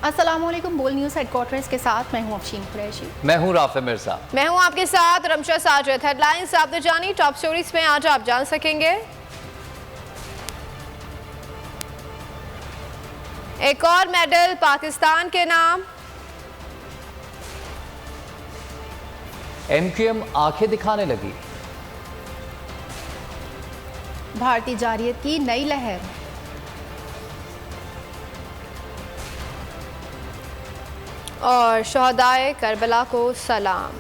अस्सलामुअलैकुम। बोल news headquarters के साथ मैं हूं अफशीन कुरैशी। मैं हूं राफे मिर्जा। मैं हूं आपके साथ रमशा साजिद। हेडलाइंस आपने जानी, टॉप स्टोरीज में आज आप जान सकेंगे। एक और मेडल पाकिस्तान के नाम। MQM आंखें दिखाने लगी। भारतीय जारियत की नई लहर। और शहदाए करबला को सलाम।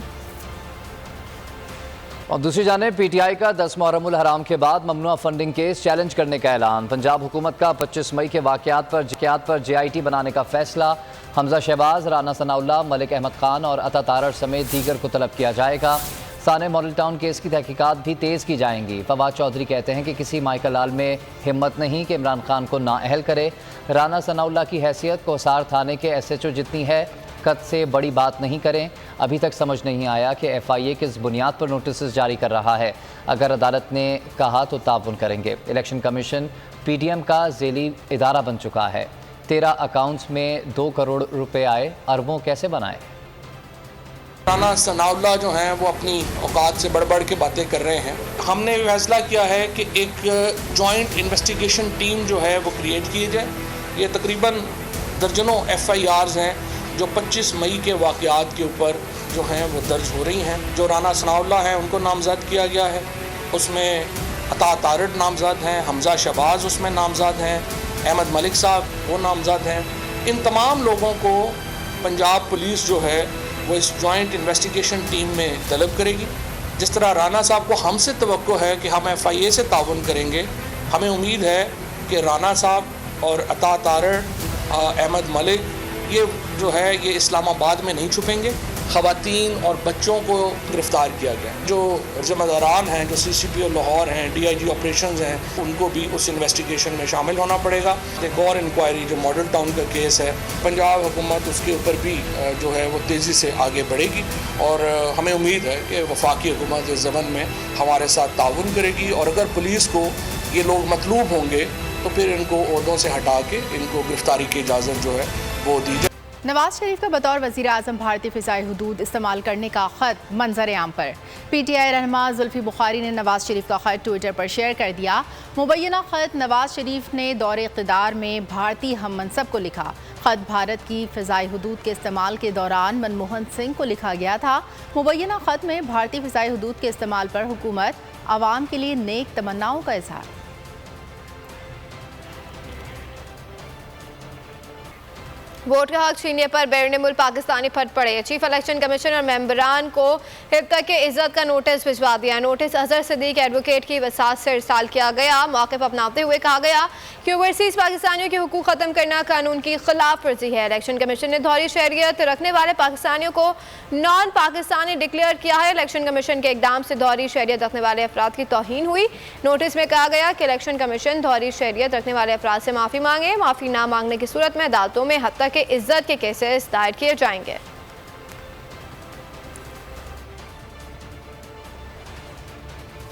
और दूसरी जाने PTI का 10 मुहर्रमुल हराम के बाद ममनुआ फंडिंग केस चैलेंज करने का ऐलान। पंजाब हुकूमत का 25 मई के वाकयात पर JIT बनाने का फैसला। हमजा शहबाज, राना सनाउल्लाह, मलिक अहमद खान और अता तारड़ समेत दीगर को तलब किया जाएगा। साने मॉडल टाउन केस की तहकीकात भी तेज़ की जाएंगी। फवाद चौधरी कहते हैं कि किसी माइकल लाल में हिम्मत नहीं कि इमरान खान को नाअहल करे। राना सनाउल्लाह की हैसियत कोसार थाने के SHO जितनी है, कद से बड़ी बात नहीं करें। अभी तक समझ नहीं आया कि FIA किस बुनियाद पर नोटिस जारी कर रहा है। अगर अदालत ने कहा तो ताउन करेंगे। इलेक्शन कमीशन PDM का ज़ेली इदारा बन चुका है। 13 अकाउंट्स में 2 करोड़ रुपए आए, अरबों कैसे बनाए। राना सनाउल्लाह जो हैं वो अपनी औकात से बढ़ बढ़ के बातें कर रहे हैं। हमने फैसला किया है कि एक जॉइंट इन्वेस्टिगेशन टीम जो है वो क्रिएट की जाए। ये तकरीबन दर्जनों FIRs हैं जो 25 मई के वाक़यात के ऊपर जो हैं वो दर्ज हो रही हैं। जो राना सनाउल्लाह हैं उनको नामज़द किया गया है, उसमें अता तारड़ नामज़द हैं, हमजा शहबाज उसमें नामज़द हैं, अहमद मलिक साहब वो नामज़द हैं। इन तमाम लोगों को पंजाब पुलिस जो है वो इस जॉइंट इन्वेस्टिगेशन टीम में तलब करेगी। जिस तरह राना साहब को हमसे तवक्को है कि हम FIA से ताउन करेंगे, हमें उम्मीद है कि राना साहब और अता तारड़, अहमद मलिक ये जो है ये इस्लामाबाद में नहीं छुपेंगे। ख़वातीन और बच्चों को गिरफ़्तार किया गया। जो ज़िम्मेदारान हैं, जो CCPO लाहौर हैं, DIG ऑपरेशंस हैं, उनको भी उस इन्वेस्टिगेशन में शामिल होना पड़ेगा। एक और इंक्वायरी जो मॉडल टाउन का केस है, पंजाब हुकूमत उसके ऊपर भी जो है वो तेज़ी से आगे बढ़ेगी और हमें उम्मीद है कि वफाकी हुकूमत इस ज़मन में हमारे साथ ताउन करेगी। और अगर पुलिस को ये लोग मतलूब होंगे तो फिर इनको ओहदों से हटा के इनको गिरफ़्तारी की इजाज़त जो है वो दी जाए। नवाज शरीफ का बतौर वज़ीर आज़म भारतीय फ़िज़ाई हुदूद इस्तेमाल करने का ख़त मंजर आम पर। PTI रहनुमा जुल्फ़ी बुखारी ने नवाज शरीफ का ख़त ट्विटर पर शेयर कर दिया। मुबैना ख़त नवाज शरीफ ने दौरे इक़्तिदार में भारतीय हम मनसब को लिखा। ख़त भारत की फ़िज़ाई हुदूद के इस्तेमाल के दौरान मनमोहन सिंह को लिखा गया था। मुबैना ख़त में भारतीय फ़िज़ाई हुदूद के इस्तेमाल पर हुकूमत आवाम के लिए नेक तमन्नाओं का इज़हार। वोट का हक छीनने पर बैरून मुल्क पाकिस्तानी फट पड़े। चीफ इलेक्शन कमीशन और मेंबरान को हिफ्ता के इज्जत का नोटिस भिजवा दिया। नोटिस अजहर सिद्दीक एडवोकेट की वसात से इरसाल किया गया। मौक़िफ़ अपनाते हुए कहा गया कि ओवरसीज़ पाकिस्तानियों के हुकूक ख़त्म करना कानून की खिलाफ वर्जी है। इलेक्शन कमीशन ने दोहरी शहरियत रखने वाले पाकिस्तानियों को नॉन पाकिस्तानी डिक्लेयर किया है। इलेक्शन कमीशन के इकदाम से दोहरी शहरियत रखने वाले अफराद की तौहीन हुई। नोटिस में कहा गया कि इलेक्शन कमीशन दोहरी शहरियत रखने वाले अफराद से माफ़ी मांगे। माफ़ी ना मांगने की सूरत में अदालतों में हत्या के इज्जत के केसेस दायर किए जाएंगे।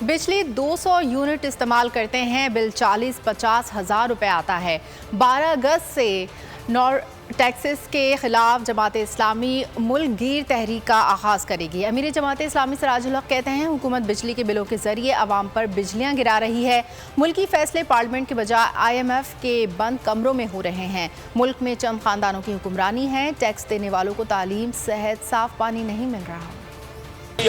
बिजली 200 यूनिट इस्तेमाल करते हैं, बिल 40-50 हज़ार रुपये आता है। 12 अगस्त से नॉर टैक्सेस के खिलाफ जमात इस्लामी मुल्क गिर तहरीक का आगाज़ करेगी। अमीर जमात इस्लामी सिराजुल हक कहते हैं हुकूमत बिजली के बिलों के जरिए आवाम पर बिजलियाँ गिरा रही है। मुल्की फैसले पार्लियामेंट के बजाय IMF के बंद कमरों में हो रहे हैं। मुल्क में चंद खानदानों की हुक्मरानी है। टैक्स देने वालों को तालीम, सेहत, साफ पानी नहीं मिल रहा।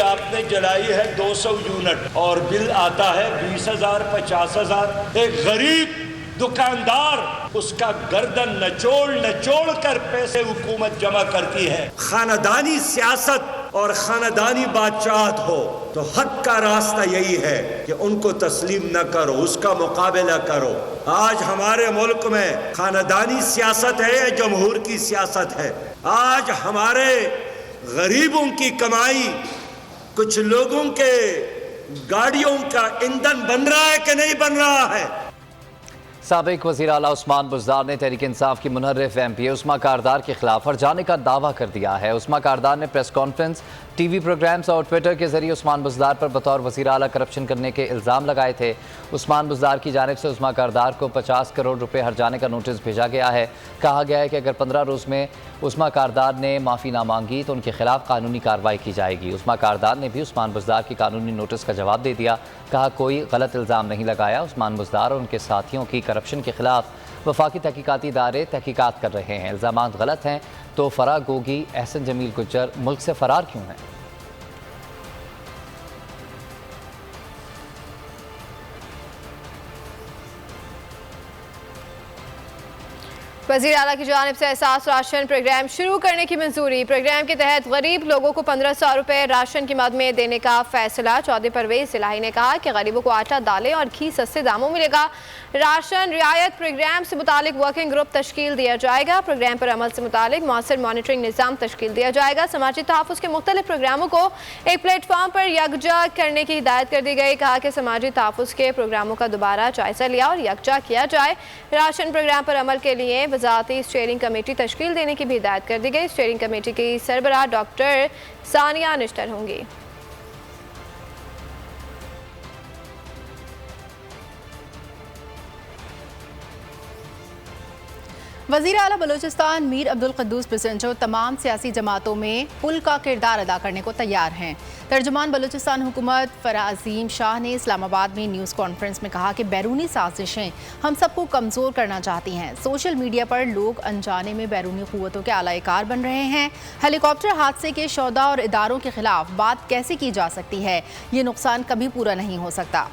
आपने जलाई है 200 यूनिट और बिल आता है 20,000, 50,000। एक गरीब दुकानदार उसका गर्दन नचोड़ कर पैसे हुकूमत जमा करती है। खानदानी सियासत और खानदानी बादशाहत हो तो हक का रास्ता यही है कि उनको तस्लीम न करो, उसका मुकाबला करो। आज हमारे मुल्क में खानदानी सियासत है या जमहूर की सियासत है? आज हमारे गरीबों की कमाई कुछ लोगों के गाड़ियों का ईंधन बन रहा है कि नहीं बन रहा है? साबिक वज़ीर आला उस्मान बुज़दार ने तहरीक इंसाफ की मुनर्रिफ MP उस्मा कारदार के खिलाफ हर्जाने का दावा कर दिया है। उस्मा कारदार ने प्रेस कॉन्फ्रेंस, TV प्रोग्राम्स और ट्विटर के जरिए उस्मान बुज़दार पर बतौर वज़ीर आला करप्शन करने के इल्ज़ाम लगाए थे। उस्मान बुज़दार की जानिब से उस्मा कारदार को 50 करोड़ रुपए हर्जाने का नोटिस भेजा गया है। कहा गया है कि अगर 15 रोज़ में उस्मा कारदार ने माफ़ी ना मांगी तो उनके खिलाफ कानूनी कार्रवाई की जाएगी। उस्मा कारदार ने भी उस्मान बुज़दार की कानूनी नोटिस का जवाब दे दिया। कहा कोई गलत इल्ज़ाम नहीं लगाया। उस्मान बुज़दार और उनके साथियों की करप्शन के खिलाफ वफाकी तहकीकाती इदारे तहकीकात कर रहे हैं। इल्ज़ामात गलत हैं तो फराग गोगी, एहसन जमील गुज्जर मुल्क से फ़रार क्यों हैं? वज़ीर आला की जानिब से एहसास राशन प्रोग्राम शुरू करने की मंजूरी। प्रोग्राम के तहत गरीब लोगों को 1500 रुपये राशन की मद में देने का फैसला। चौधरी परवेज इलाही ने कहा कि गरीबों को आटा, दालें और घी सस्ते दामों मिलेगा। राशन रियायत प्रोग्राम से मुतालिक वर्किंग ग्रुप तश्कील दिया जाएगा। प्रोग्राम पर अमल से मुतालिक मौसर मॉनिटरिंग निज़ाम तश्कील दिया जाएगा। समाजी तहफ़्फ़ुज़ के मुख्तलिफ प्रोग्रामों को एक प्लेटफॉर्म पर यकजा करने की हिदायत कर दी गई। कहा कि समाजी तहफ़्फ़ुज़ के प्रोग्रामों का दोबारा जायज़ा लिया और यकजा किया जाए। राशन प्रोग्राम पर अमल के लिए वज़ारती स्टीयरिंग कमेटी तश्कील देने की भी हिदायत कर दी गई। स्टीयरिंग कमेटी की सरबराह डॉक्टर सानिया निश्तर होंगी। वज़ीर आला बलूचिस्तान मीर अब्दुल क़ुद्दूस बिज़ंजो तमाम सियासी जमातों में पुल का किरदार अदा करने को तैयार हैं। तर्जुमान बलूचिस्तान हुकूमत फराज़ीम शाह ने इस्लामाबाद में न्यूज़ कॉन्फ्रेंस में कहा कि बैरूनी साजिशें हम सबको कमज़ोर करना चाहती हैं। सोशल मीडिया पर लोग अनजाने में बैरूनी क़ुव्वतों के आलाकार बन रहे हैं। हेलीकॉप्टर हादसे के शोधा और इदारों के खिलाफ बात कैसे की जा सकती है? ये नुकसान कभी पूरा नहीं हो सकता।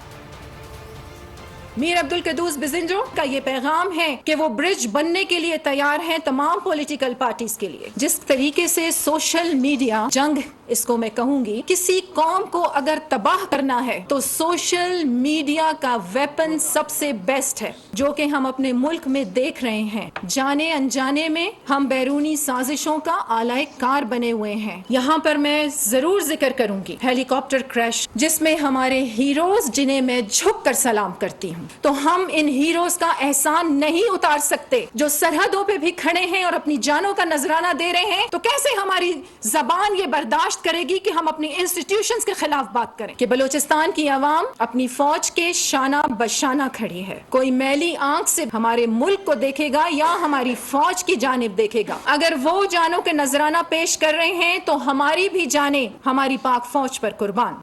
मीर अब्दुल क़ुद्दूस बिज़ंजो का ये पैगाम है कि वो ब्रिज बनने के लिए तैयार हैं तमाम पॉलिटिकल पार्टीज के लिए। जिस तरीके से सोशल मीडिया जंग, इसको मैं कहूंगी, किसी कौम को अगर तबाह करना है तो सोशल मीडिया का वेपन सबसे बेस्ट है, जो कि हम अपने मुल्क में देख रहे हैं। जाने अनजाने में हम बैरूनी साजिशों का आलाए कार बने हुए हैं। यहाँ पर मैं जरूर जिक्र करूंगी हेलीकॉप्टर क्रैश, जिसमें हमारे हीरोज, जिन्हें मैं झुक कर सलाम करती हूँ। तो हम इन हीरोज का एहसान नहीं उतार सकते जो सरहदों पे भी खड़े हैं और अपनी जानों का नजराना दे रहे हैं। तो कैसे हमारी जबान ये बर्दाश्त करेगी कि हम अपनी इंस्टीट्यूशंस के खिलाफ बात करें? कि बलूचिस्तान की आवाम अपनी फौज के शाना बशाना खड़ी है। कोई मैली आंख से हमारे मुल्क को देखेगा या हमारी फौज की जानिब देखेगा? अगर वो जानों के नजराना पेश कर रहे हैं तो हमारी भी जानें हमारी पाक फौज पर कुर्बान।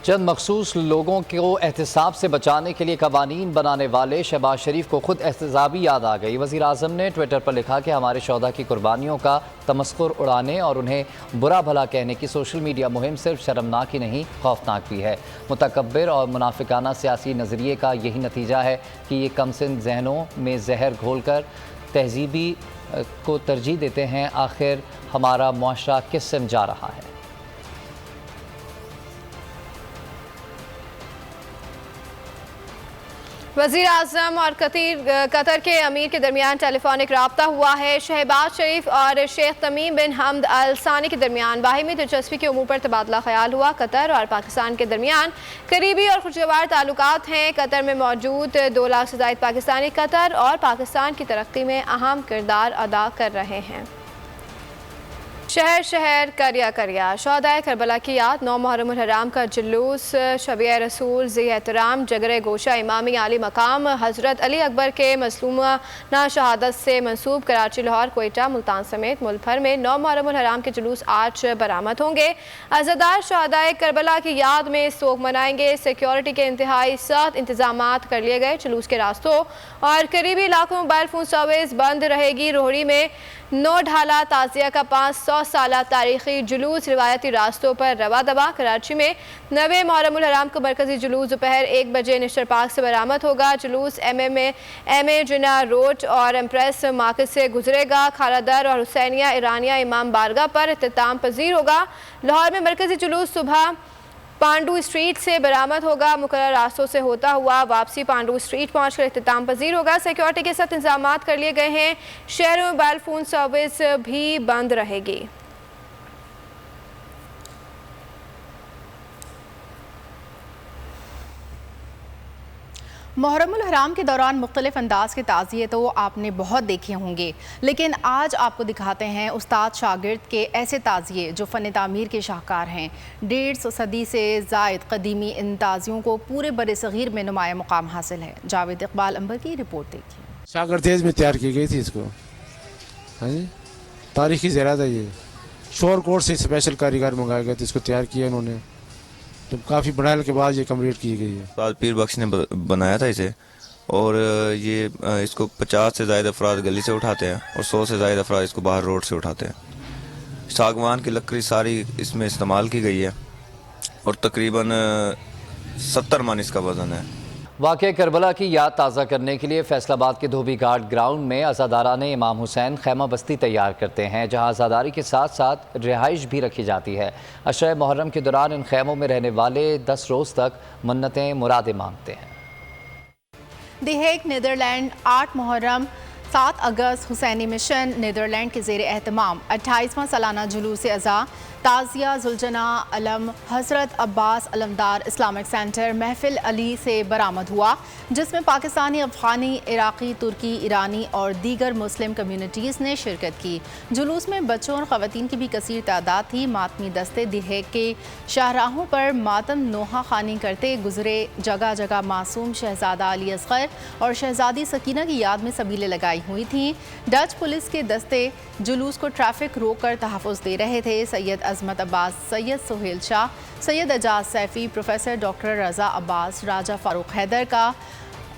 चंद मखसूस लोगों को एहतिसाब से बचाने के लिए कवानीन बनाने वाले शहबाज शरीफ को खुद एहतसाबी याद आ गई। वज़ीर आज़म ने ट्विटर पर लिखा कि हमारे शोधा की कुर्बानियों का तमस्कुर उड़ाने और उन्हें बुरा भला कहने की सोशल मीडिया मुहिम सिर्फ शर्मनाक ही नहीं, खौफनाक भी है। मुतकब्बिर और मुनाफिकाना सियासी नज़रिए का यही नतीजा है कि ये कमसिन जहनों में जहर घोल कर तहजीबी को तरजीह देते हैं। आखिर हमारा मुआशरा किस सिम जा रहा है? वज़ीर आज़म और कतर के अमीर के दरमियान टेलीफोनिक रब्ता हुआ है। शहबाज शरीफ और शेख तमीम बिन हमद अल सानी के दरमियान बाहिमी दिलचस्पी के उमूर पर तबादला ख्याल हुआ। कतर और पाकिस्तान के दरमियान करीबी और खुशगवार ताल्लुकात हैं। कतर में मौजूद 2 लाख से ज़ायद पाकिस्तानी कतर और पाकिस्तान की तरक्की में अहम किरदार अदा कर रहे हैं। शहर शहर करिया करिया शोहदाए करबला की याद। 9 मुहर्रम उल हराम का जुलूस शब-ए रसूल ज़ी एहतराम जगरे गोशा इमामी आली मकाम हज़रत अली अकबर के मसलूमाना शहादत से मंसूब कराची, लाहौर, कोयटा, मुल्तान समेत मुल्क भर में 9 मुहर्रम उल हराम के जुलूस आज बरामद होंगे। अज़ादार शोहदाए करबला की याद में सोग मनाएंगे। सिक्योरिटी के इंतहाई सख्त इंतजाम कर लिए गए। जुलूस के रास्तों और करीबी इलाकों में मोबाइल फ़ोन सर्विस बंद रहेगी। रोहड़ी में 9 ढाला ताज़िया का 500 साला तारीखी जुलूस रिवायती रास्तों पर रवा दवा। कराची में 9वें मुहर्रम उल हराम का मरकजी जुलूस दोपहर 1 बजे निश्तर पार्क से बरामद होगा। जुलूस एम ए जिना रोड और एम्प्रेस मार्केट से गुजरेगा। खालादर और हुसैनिया ईरानिया इमाम बारगाह पर इख्तिताम पजीर होगा। लाहौर में मरकजी जुलूस सुबह पांडू स्ट्रीट से बरामद होगा। मुकर्रर रास्तों से होता हुआ वापसी पांडू स्ट्रीट पहुंचकर इख्तिताम पजीर होगा। सिक्योरिटी के साथ इंतजाम कर लिए गए हैं। शहर में मोबाइल फ़ोन सर्विस भी बंद रहेगी। मुहर्रमुल हराम के दौरान मुख्तलिफ अंदाज के ताज़िए तो आपने बहुत देखे होंगे, लेकिन आज आपको दिखाते हैं उस्ताद शागिर्द के ऐसे ताज़िए जो फ़न तामीर के शाहकार हैं। 150 सदी से ज़ायद कदीमी इन ताज़ियों को पूरे बरसग़ीर में नुमाया मुकाम हासिल है। जावेद इकबाल अंबर की रिपोर्ट देखिए। शागिर्देज में तैयार की गई थी इसको, हाँ जी, तारीखी ज़रात है ये। शोर कोट से स्पेशल कारीगर मंगाए गए थे, इसको तैयार किया इन्होंने, तो काफ़ी बढ़ाने के बाद ये कम्प्लीट की गई है। पीर बख्श ने बनाया था इसे, और ये इसको 50 से ज़्यादा अफराद गली से उठाते हैं और 100 से ज़्यादा अफराद इसको बाहर रोड से उठाते हैं। सागवान की लकड़ी सारी इसमें इस्तेमाल की गई है और तकरीबन 70 मन इसका वज़न है। वाक़या करबला की याद ताज़ा करने के लिए फैसलाबाद के धोबी घाट ग्राउंड में अज़ादाराने इमाम हुसैन खैमा बस्ती तैयार करते हैं, जहां अज़ादारी के साथ साथ रिहाइश भी रखी जाती है। अशरे मुहर्रम के दौरान इन खैमों में रहने वाले 10 रोज़ तक मन्नतें मुरादें मांगते हैं। द हेग नीदरलैंड 8 मुहर्रम 7 अगस्त हुसैनी मिशन नीदरलैंड के ज़ेर एहतमाम 28वां सालाना जुलूस अज़ा ताज़िया जुलजना अलम हज़रत अब्बास अलमदार इस्लामिक सेंटर महफिल अली से बरामद हुआ, जिसमें पाकिस्तानी, अफ़गानी, इराक़ी, तुर्की, ईरानी और दीगर मुस्लिम कम्यूनिटीज़ ने शिरकत की। जुलूस में बच्चों और ख़वातीन की भी कसीर तादाद थी। मातमी दस्ते द हेग के शाहराहों पर मातम नोहा खानी करते गुजरे। जगह जगह मासूम शहजादा अली असगर और शहजादी सकीना की याद में सबीलें लगाई हुई थीं। डच पुलिस के दस्ते जुलूस को ट्रैफिक रोक कर तहफ़्फ़ुज़ दे रहे थे। सैयद अज़मत अब्बास, सैयद सुहेल शाह, सैयद एजाज सैफ़ी, प्रोफेसर डॉक्टर रज़ा अब्बास, राजा फ़ारूक हैदर का,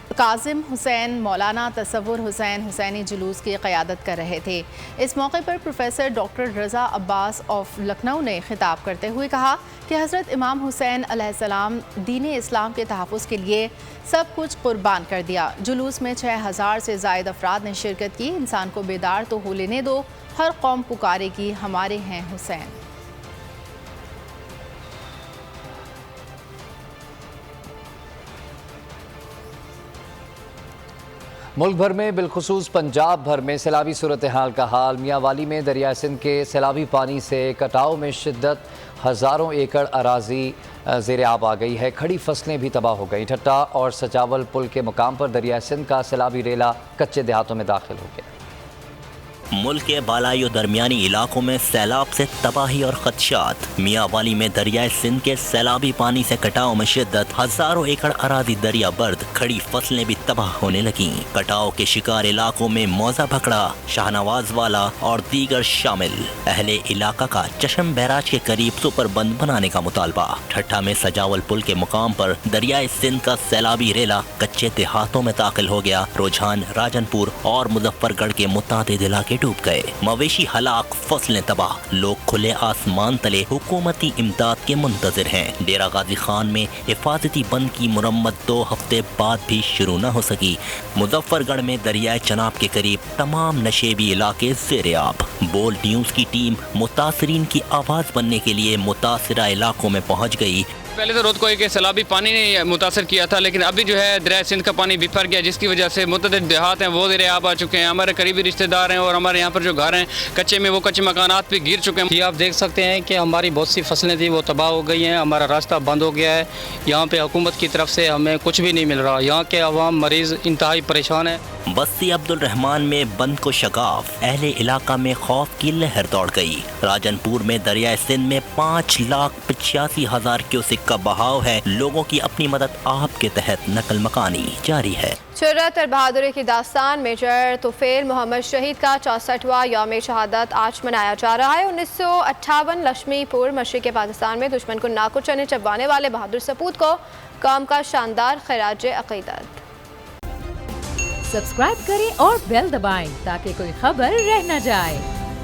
काजिम हुसैन, मौलाना तसव्वुर हुसैन हुसैनी जुलूस की क़यादत कर रहे थे। इस मौके पर professor doctor Raza Abbas of Lucknow ने खिताब करते हुए कहा कि हज़रत इमाम हुसैन अलैहिस्सलाम दीन इस्लाम के तहफ़्फ़ुज़ के लिए सब कुछ कुर्बान कर दिया। जुलूस में 6000 से ज़ायद अफराद ने शिरकत की। इंसान को बेदार तो हो लेने दो, हर कौम पुकारेगी हमारे हैं हुसैन। मुल्क भर में बिलखुसूस पंजाब भर में सैलाबी सूरत हाल का हाल। मियांवाली में दरिया सिंध के सैलाबी पानी से कटाव में शिद्दत, हज़ारों एकड़ अराजी ज़ेर आब आ गई है। खड़ी फसलें भी तबाह हो गई। ठट्टा और सजावल पुल के मुकाम पर दरिया सिंध का सैलाबी रेला कच्चे देहातों में दाखिल हो गया। मुल्क के बालाई और दरमियानी इलाकों में सैलाब से तबाही और खदशात। मियांवाली में दरियाए सिंध के सैलाबी पानी से कटाव में शिद्दत, हजारों एकड़ अराजी दरिया बर्द, खड़ी फसलें भी तबाह होने लगी। कटाव के शिकार इलाकों में मौजा भकड़ा, शाहनवाज वाला और दीगर शामिल। अहले इलाका का चशम बैराज के करीब सुपर बंद बनाने का मुतालबा। ठट्टा में सजावल पुल के मुकाम पर दरियाए सिंध का सैलाबी रेला कच्चे देहातों में दाखिल हो गया। रुझान, राजनपुर और मुजफ्फरगढ़ के मुतादिद इलाके डूब गए। मवेशी हलाक, फसलें तबाह। लोग खुले आसमान तले हुकूमती इमदाद के मुंतजिर हैं। डेरा गाजी खान में हिफाजती बंद की मुरम्मत 2 हफ्ते बाद भी शुरू न हो सकी। मुजफ्फरगढ़ में दरियाए चनाब के करीब तमाम नशेबी इलाके ज़ेर आब। बोल्ड न्यूज की टीम मुतासरीन की आवाज बनने के लिए मुतासरा इलाकों में पहुँच गई। पहले तो रोद कोई के सैलाबी पानी ने मुतासर किया था, लेकिन अभी जो है दरिया सिंध का पानी बिफर गया, जिसकी वजह से मुतअद्दिद देहात हैं वो ज़ेर आब आ चुके हैं। हमारे करीबी रिश्तेदार हैं और हमारे यहाँ पर जो घर हैं कच्चे में, वो कच्चे मकानात भी गिर चुके हैं। ये आप देख सकते हैं कि हमारी बहुत सी फसलें थी वो तबाह हो गई हैं। हमारा रास्ता बंद हो गया है। यहाँ पे हुकूमत की तरफ से हमें कुछ भी नहीं मिल रहा। यहाँ के अवाम मरीज़ इंतहाई परेशान है। बस्ती अब्दुल रहमान में बंद को शगाफ, अहले इलाका में खौफ की लहर दौड़ गई। राजनपुर में दरिया सिंध में 5,85,000 क्यूसेक का बहाव है। लोगों की अपनी मदद आप के तहत नकल मकानी जारी है। जुर्रत और बहादुरी की दास्तान मेजर तुफैल मोहम्मद शहीद का 64वां यौम शहादत आज मनाया जा रहा है। 1958 लक्ष्मीपुर मशरिक़ पाकिस्तान में दुश्मन को नाकुचने चबाने वाले बहादुर सपूत को कौम का शानदार खिराज अक़ीदत। सब्सक्राइब करें और बेल दबाएं ताकि कोई खबर रह न जाए।